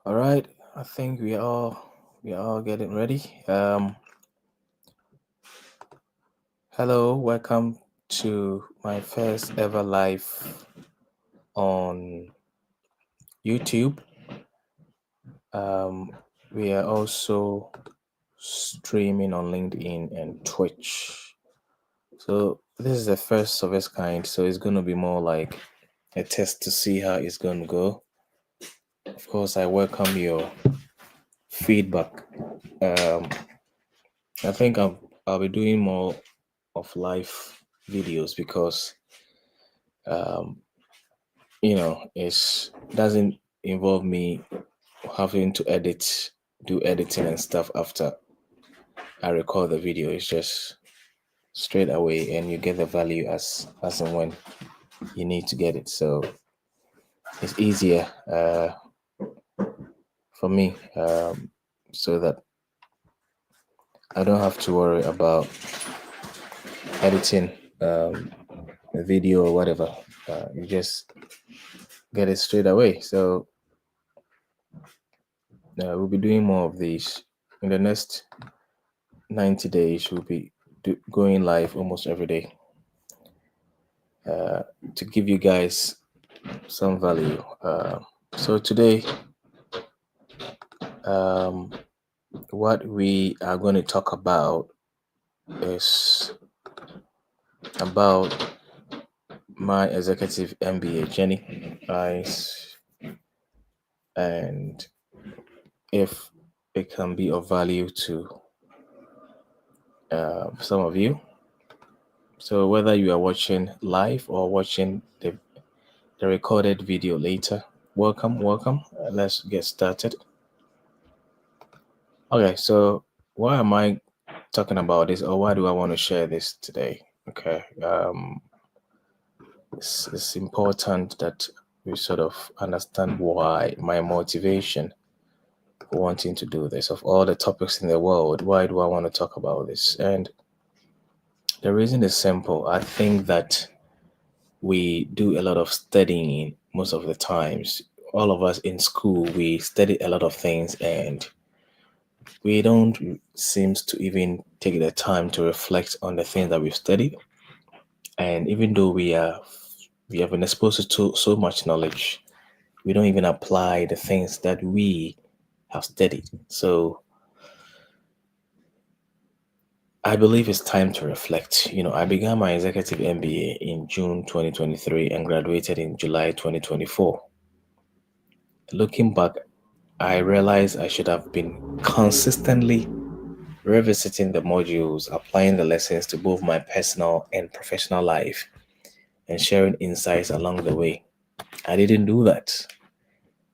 All right, I think we are all getting ready. Hello, welcome to my first ever live on YouTube. Um, we are also streaming on LinkedIn and Twitch. So this is the first of its kind. So it's going to be more like a test to see how it's going to go. Of course, I welcome your feedback. Um, I think I'll be doing more of live videos because um, it doesn't involve me having to do editing and stuff after I record the video. It's just straight away, and you get the value as and when you need to get it. So it's easier for me, so that I don't have to worry about editing a video or whatever. You just get it straight away. So we'll be doing more of these in the next 90 days. We'll be going live almost every day to give you guys some value. So today, um, what we are going to talk about is about my executive MBA journey, and if it can be of value to some of you. So whether you are watching live or watching the recorded video later, welcome. Let's get started. Okay, so why am I talking about this, or why do I want to share this today? Okay, it's important that we sort of understand why my motivation for wanting to do this. Of all the topics in the world, why do I want to talk about this? And the reason is simple. I think that we do a lot of studying most of the times. All of us in school, we study a lot of things, and we don't seem to even take the time to reflect on the things that we've studied. And even though we have been exposed to so much knowledge, we don't even apply the things that we have studied. So I believe it's time to reflect. I began my executive MBA in June 2023 and graduated in July 2024. Looking back, I realized I should have been consistently revisiting the modules, applying the lessons to both my personal and professional life, and sharing insights along the way. I didn't do that.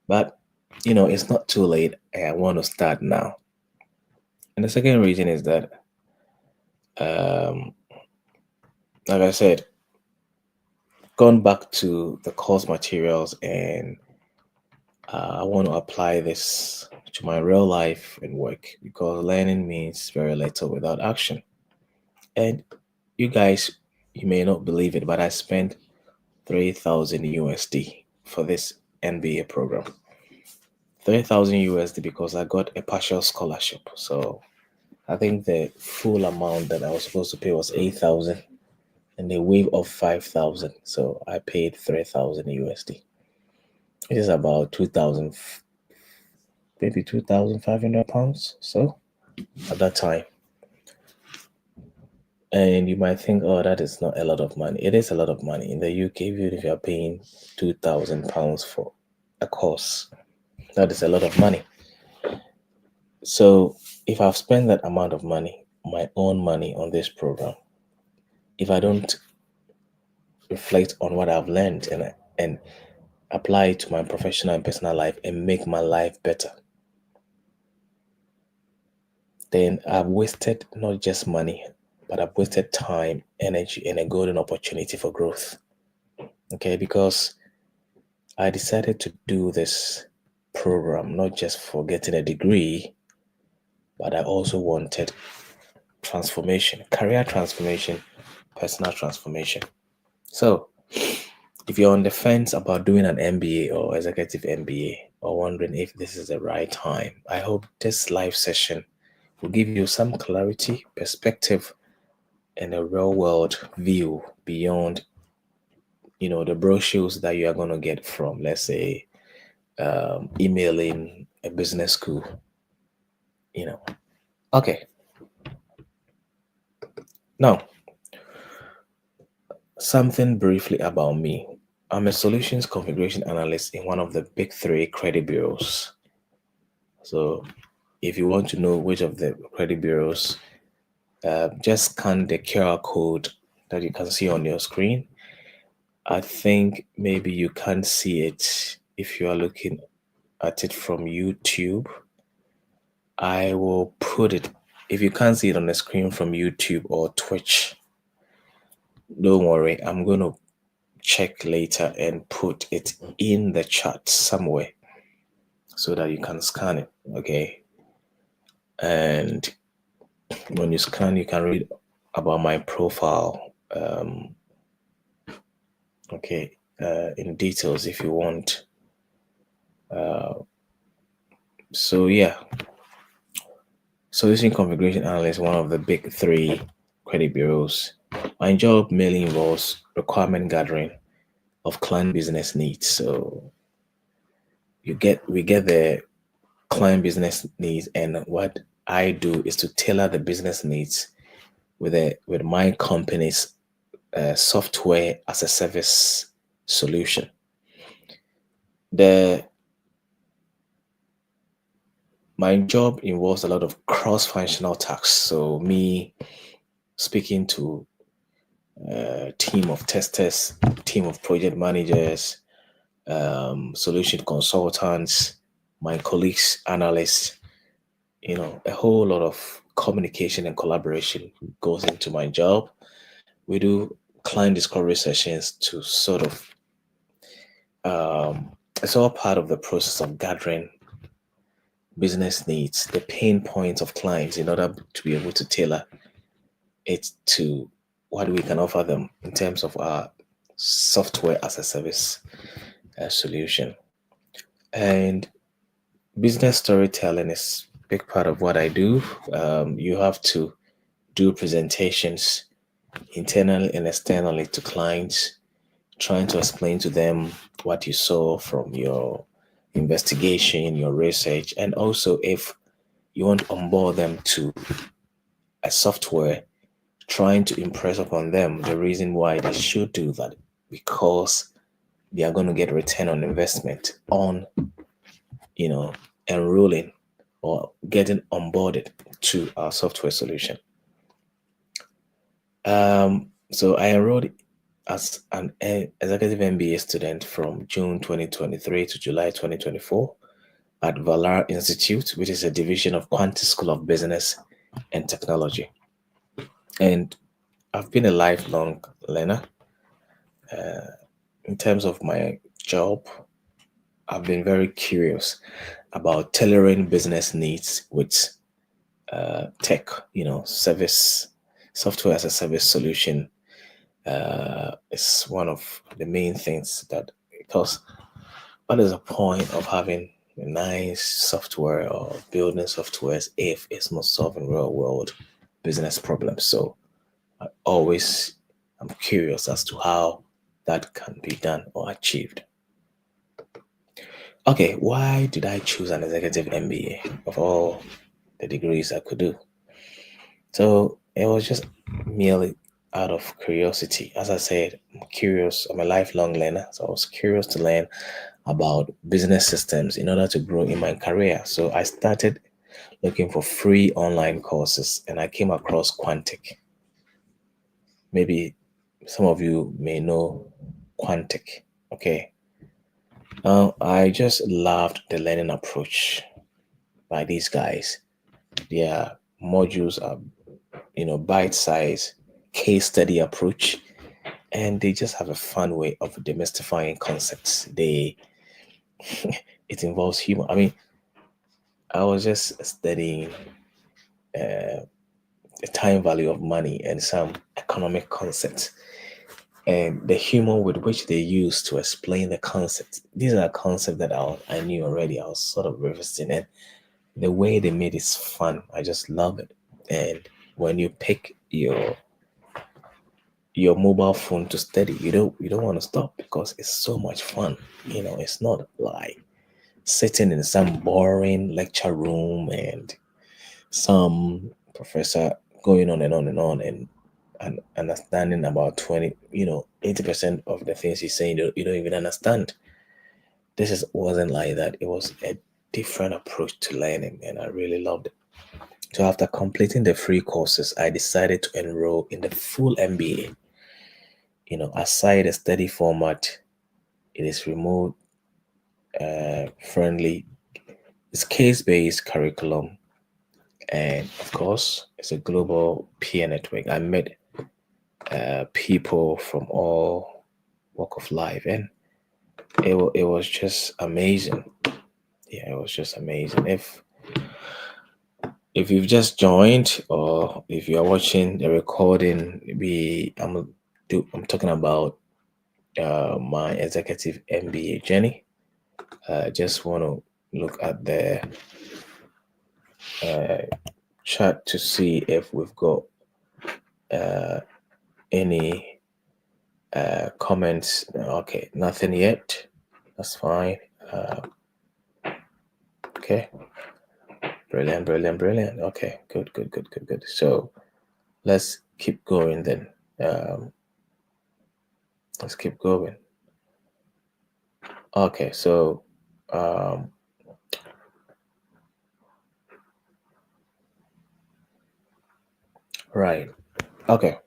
But, it's not too late. I want to start now. And the second reason is that, um, like I said, gone back to the course materials, and I want to apply this to my real life and work, because learning means very little without action. And you guys, you may not believe it, but I spent 3,000 USD for this MBA program. 3,000 USD because I got a partial scholarship. So I think the full amount that I was supposed to pay was 8,000, and they waive off 5,000. So I paid 3,000 USD. It is about 2,000, maybe 2,500 pounds. So at that time, and you might think, oh, that is not a lot of money. It is a lot of money in the UK. Even if you're paying 2,000 pounds for a course, that is a lot of money. So if I've spent that amount of money, my own money, on this program, if I don't reflect on what I've learned and apply it to my professional and personal life and make my life better, then I've wasted not just money, but I've wasted time, energy, and a golden opportunity for growth. Okay, because I decided to do this program not just for getting a degree, but I also wanted transformation, career transformation, personal transformation. So, if you're on the fence about doing an MBA or executive MBA, or wondering if this is the right time, I hope this live session will give you some clarity, perspective, and a real world view beyond, the brochures that you are going to get from, let's say, emailing a business school, you know. Okay. Now, something briefly about me. I'm a solutions configuration analyst in one of the big three credit bureaus. So, if you want to know which of the credit bureaus, just scan the QR code that you can see on your screen. I think maybe you can't see it if you are looking at it from YouTube. I will put it, if you can't see it on the screen from YouTube or Twitch, don't worry, I'm going to check later and put it in the chat somewhere so that you can scan it. Okay. And when you scan, you can read about my profile. Okay. In details if you want. So yeah, solution configuration analyst, one of the big three credit bureaus. My job mainly involves requirement gathering of client business needs. So we get the client business needs, and what I do is to tailor the business needs with my company's software as a service solution. The My job involves a lot of cross-functional tasks. So me speaking to a team of testers, team of project managers, solution consultants, my colleagues, analysts, a whole lot of communication and collaboration goes into my job. We do client discovery sessions to sort of, it's all part of the process of gathering business needs, the pain points of clients in order to be able to tailor it to what we can offer them in terms of our software as a service solution. And business storytelling is a big part of what I do. You have to do presentations internally and externally to clients, trying to explain to them what you saw from your investigation, your research, and also if you want to onboard them to a software, trying to impress upon them the reason why they should do that, because they are going to get return on investment on, enrolling or getting onboarded to our software solution. So I enrolled as an Executive MBA student from June 2023 to July 2024 at Valar Institute, which is a division of Quantis School of Business and Technology. And I've been a lifelong learner. In terms of my job, I've been very curious about tailoring business needs with tech, service, software as a service solution is one of the main things that, because what is the point of having a nice software or building softwares if it's not solving real world business problems? So I'm curious as to how that can be done or achieved. Okay, why did I choose an executive MBA of all the degrees I could do? So it was just merely out of curiosity. As I said, I'm curious. I'm a lifelong learner. So I was curious to learn about business systems in order to grow in my career. So I started looking for free online courses and I came across Quantic. Maybe some of you may know Quantic. Okay. I just loved the learning approach by these guys. Their modules are, bite-sized case study approach, and they just have a fun way of demystifying concepts. It involves humor. I mean, I was just studying the time value of money and some economic concepts. and the humor with which they use to explain the concepts. These are concepts that I knew already. I was sort of revisiting it. The way they made it fun, I just love it. And when you pick your mobile phone to study, you don't want to stop because it's so much fun. It's not like sitting in some boring lecture room and some professor going on and on and on and understanding about 80% of the things he's saying you don't even understand. Wasn't like that. It was a different approach to learning, and I really loved it. So after completing the free courses, I decided to enroll in the full MBA. Aside the study format, it is remote friendly. It's case-based curriculum, and of course, it's a global peer network. I met people from all walk of life, and it was just amazing. Yeah, it was just amazing. If you've just joined or if you are watching the recording, I'm talking about my executive MBA journey. I just want to look at the uh, chat to see if we've got uh, any comments. Okay, nothing yet. That's fine. Uh, okay, brilliant, brilliant, brilliant. Okay, good, good, good, good, good. So let's keep going then. Um, let's keep going. Okay, so um, right. Okay,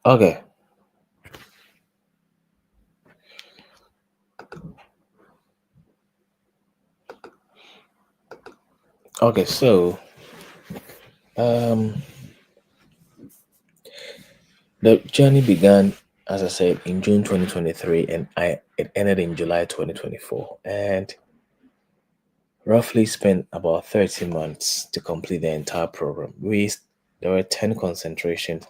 okay, okay. So um, the journey began, as I said, in June 2023, and it ended in July 2024, and roughly spent about 30 months to complete the entire program. There were 10 concentrations: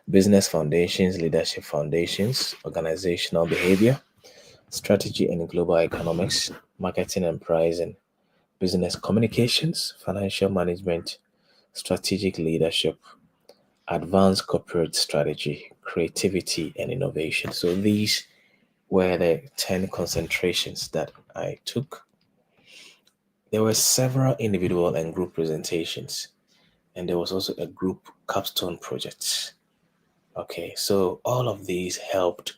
business foundations, leadership foundations, organizational behavior, strategy and global economics, marketing and pricing, business communications, financial management, strategic leadership, advanced corporate strategy, creativity, and innovation. So these were the 10 concentrations that I took. There were several individual and group presentations, and there was also a group capstone project. Okay, so all of these helped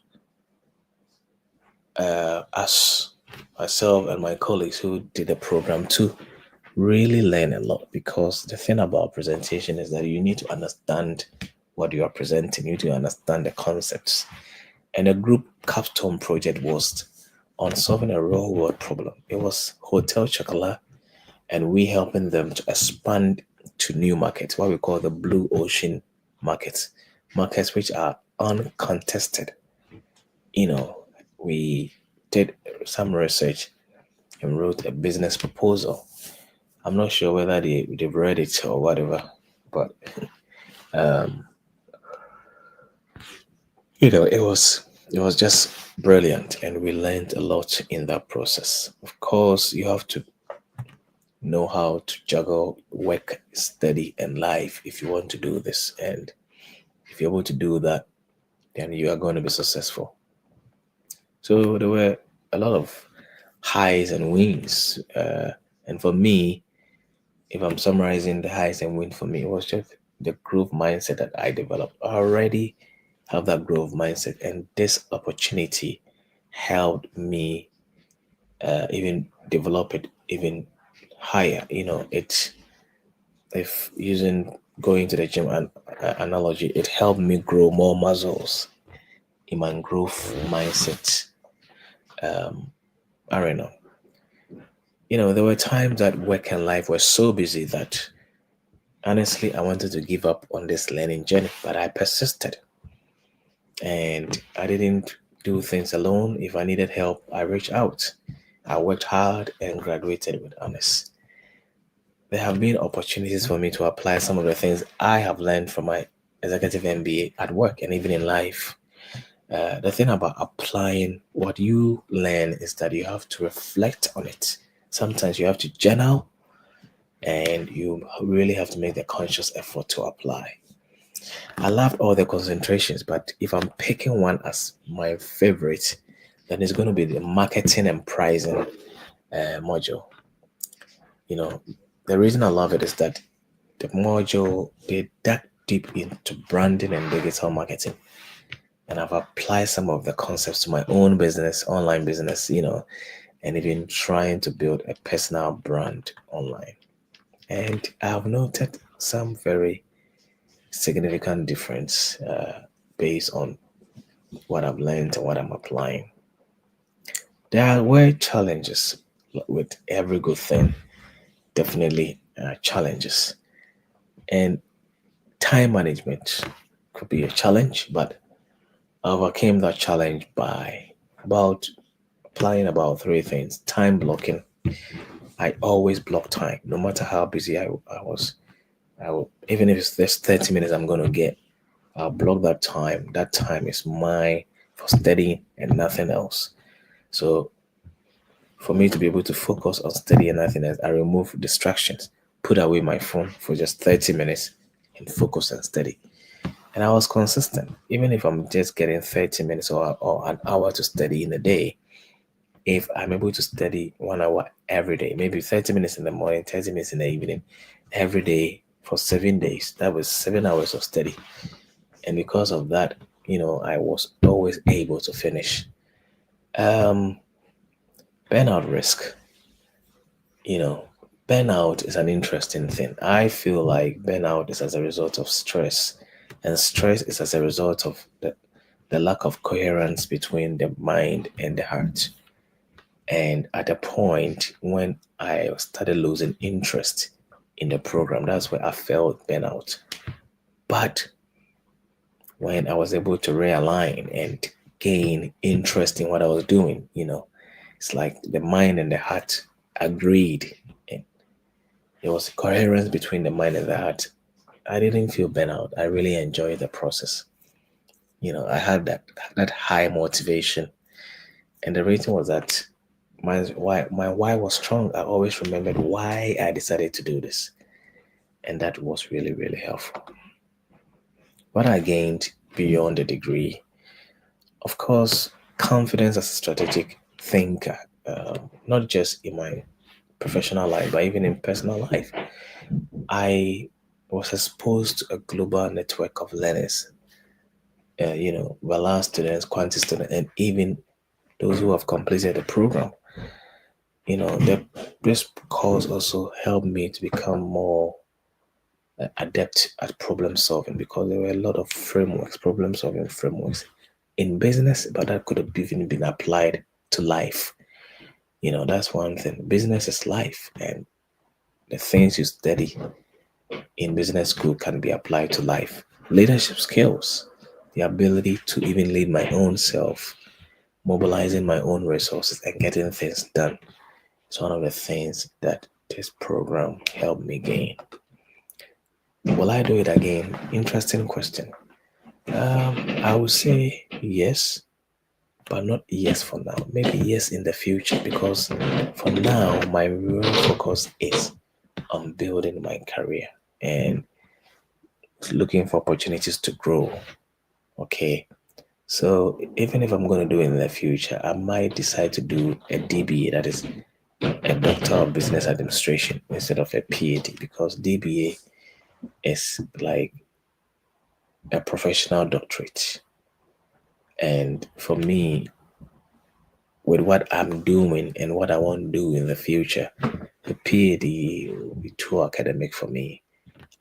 us, myself, and my colleagues who did the program to really learn a lot, because the thing about presentation is that you need to understand what you are presenting, you need to understand the concepts. And a group capstone project was on solving a real world problem. It was Hotel Chocolat, and we helping them to expand to new markets, what we call the blue ocean markets, markets which are uncontested. We did some research and wrote a business proposal. I'm not sure whether they've read it or whatever, but um, it was just brilliant, and we learned a lot in that process. Of course, you have to know how to juggle work, study, and life if you want to do this. And if you're able to do that, then you are going to be successful. So there were a lot of highs and wins. And for me, if I'm summarizing the highs and wins for me, it was just the growth mindset that I developed. I already have that growth mindset, and this opportunity helped me even develop it even higher. It's if using going to the gym analogy, it helped me grow more muscles in my growth mindset um, arena. There were times that work and life were so busy that honestly I wanted to give up on this learning journey, but I persisted, and I didn't do things alone. If I needed help, I reached out. I worked hard and graduated with honors. there have been opportunities for me to apply some of the things I have learned from my executive MBA at work and even in life. The thing about applying what you learn is that you have to reflect on it. Sometimes you have to journal and you really have to make the conscious effort to apply. I love all the concentrations, but if I'm picking one as my favorite, then it's going to be the marketing and pricing module. You know, the reason I love it is that the module they dug deep into branding and digital marketing, and I've applied some of the concepts to my own business, online business, and even trying to build a personal brand online. And I've noted some very significant difference based on what I've learned and what I'm applying. There were challenges with every good thing, definitely challenges. And time management could be a challenge, but I overcame that challenge by about applying about three things. Time blocking. I always block time, no matter how busy I was. I will, even if it's just 30 minutes I'm going to get, I'll block that time. That time is mine for studying and nothing else. So for me to be able to focus on study and nothing else, I remove distractions, put away my phone for just 30 minutes and focus and study. And I was consistent. Even if I'm just getting 30 minutes or an hour to study in a day, if I'm able to study 1 hour every day, maybe 30 minutes in the morning, 30 minutes in the evening, every day for 7 days, that was 7 hours of study. And because of that, I was always able to finish. Um, Burnout risk. You know, burnout is an interesting thing. I feel like burnout is as a result of stress, and stress is as a result of the lack of coherence between the mind and the heart. And at a point when I started losing interest in the program, that's where I felt burnout. But when I was able to realign and gain interest in what I was doing, it's like the mind and the heart agreed. And there was a coherence between the mind and the heart. I didn't feel burnout. I really enjoyed the process. I had that high motivation. And the reason was that my why was strong. I always remembered why I decided to do this. And that was really, really helpful. What I gained beyond the degree, of course, confidence as a strategic thinker, not just in my professional life, but even in personal life. I was exposed to a global network of learners, Valar students, Quanti students, and even those who have completed the program. This course also helped me to become more adept at problem solving because there were a lot of problem solving frameworks in business, but that could have even been applied to life. That's one thing. Business is life, and the things you study in business school can be applied to life. Leadership skills, the ability to even lead my own self, mobilizing my own resources and getting things done. It's one of the things that this program helped me gain. Will I do it again? Interesting question. I would say yes, but not yes for now. Maybe yes in the future because for now, my real focus is on building my career and looking for opportunities to grow. Okay. So even if I'm going to do it in the future, I might decide to do a DBA, that is a Doctor of Business Administration, instead of a PhD, because DBA is like a professional doctorate. And for me, with what I'm doing and what I want to do in the future, the PhD will be too academic for me.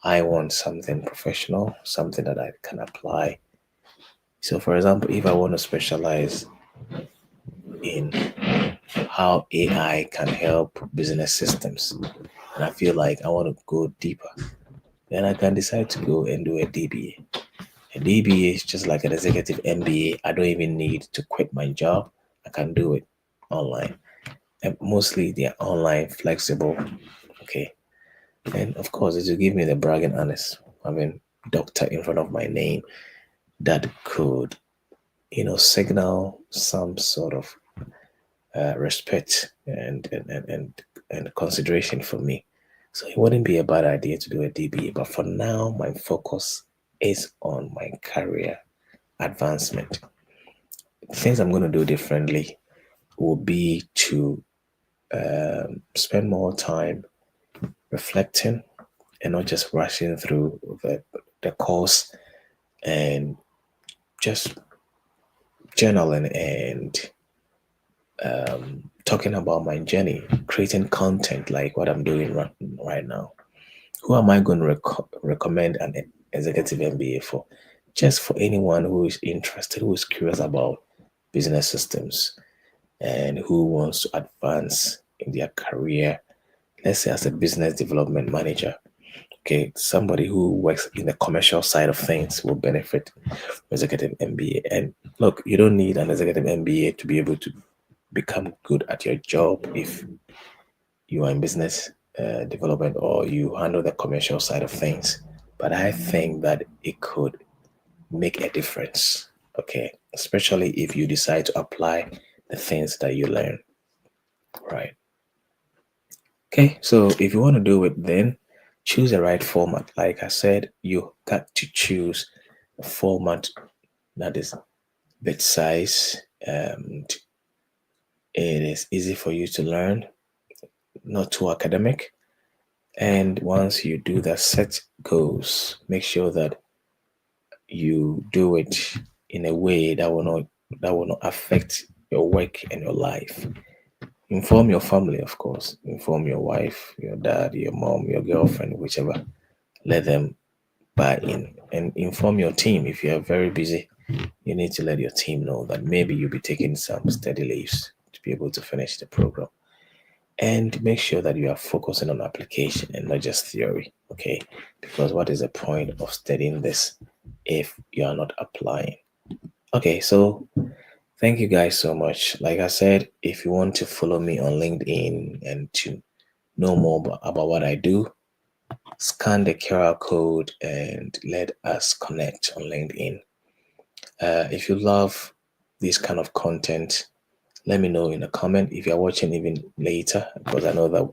I want something professional, something that I can apply. So, for example, if I want to specialize in how AI can help business systems, and I feel like I want to go deeper, then I can decide to go and do a DBA. A DBA is just like an executive MBA. I don't even need to quit my job. I can do it online. And mostly they're online, flexible. Okay. And of course, it will give me the bragging honest. I mean, doctor in front of my name that could, signal some sort of respect and consideration for me. So it wouldn't be a bad idea to do a DBA. But for now, my focus is on my career advancement. Things I'm going to do differently will be to spend more time reflecting and not just rushing through the course, and just journaling and talking about my journey, creating content like what I'm doing right now. Who am I going to recommend an executive MBA for? Just for anyone who is interested, who is curious about business systems, and who wants to advance in their career, let's say as a business development manager. Okay, somebody who works in the commercial side of things will benefit from executive MBA. And look, you don't need an executive MBA to be able to become good at your job if you are in business development or you handle the commercial side of things. But I think that it could make a difference. Okay, especially if you decide to apply the things that you learn. Right. Okay, so if you want to do it, then choose the right format. Like I said, you got to choose a format that is bit size, and it is easy for you to learn, not too academic. And once you do that, set goals. Make sure that you do it in a way that will not affect your work and your life. Inform your family, of course. Inform your wife, your dad, your mom, your girlfriend, whichever. Let them buy in, and inform your team. If you are very busy, you need to let your team know that maybe you'll be taking some study leaves to be able to finish the program. And make sure that you are focusing on application and not just theory. Okay, because what is the point of studying this if you are not applying? Okay, so thank you guys so much. Like I said, if you want to follow me on LinkedIn and to know more about what I do, scan the QR code and let us connect on LinkedIn. If you love this kind of content, let me know in a comment. If you're watching even later, because I know that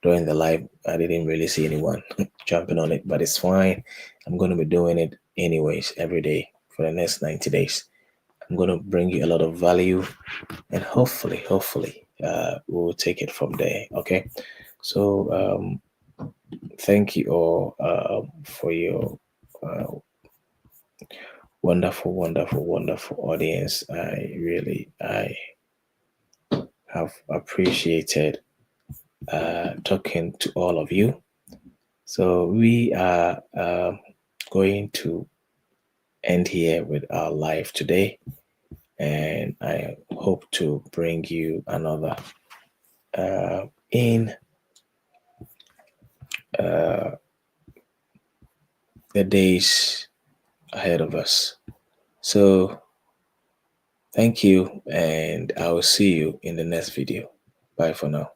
during the live I didn't really see anyone jumping on it, but it's fine. I'm going to be doing it anyways every day for the next 90 days. I'm going to bring you a lot of value, and hopefully, we'll take it from there. Okay. So, thank you all for your uh, wonderful audience. I have appreciated talking to all of you. So we are going to end here with our live today, and I hope to bring you another in uh, the days ahead of us. So thank you, and I will see you in the next video. Bye for now.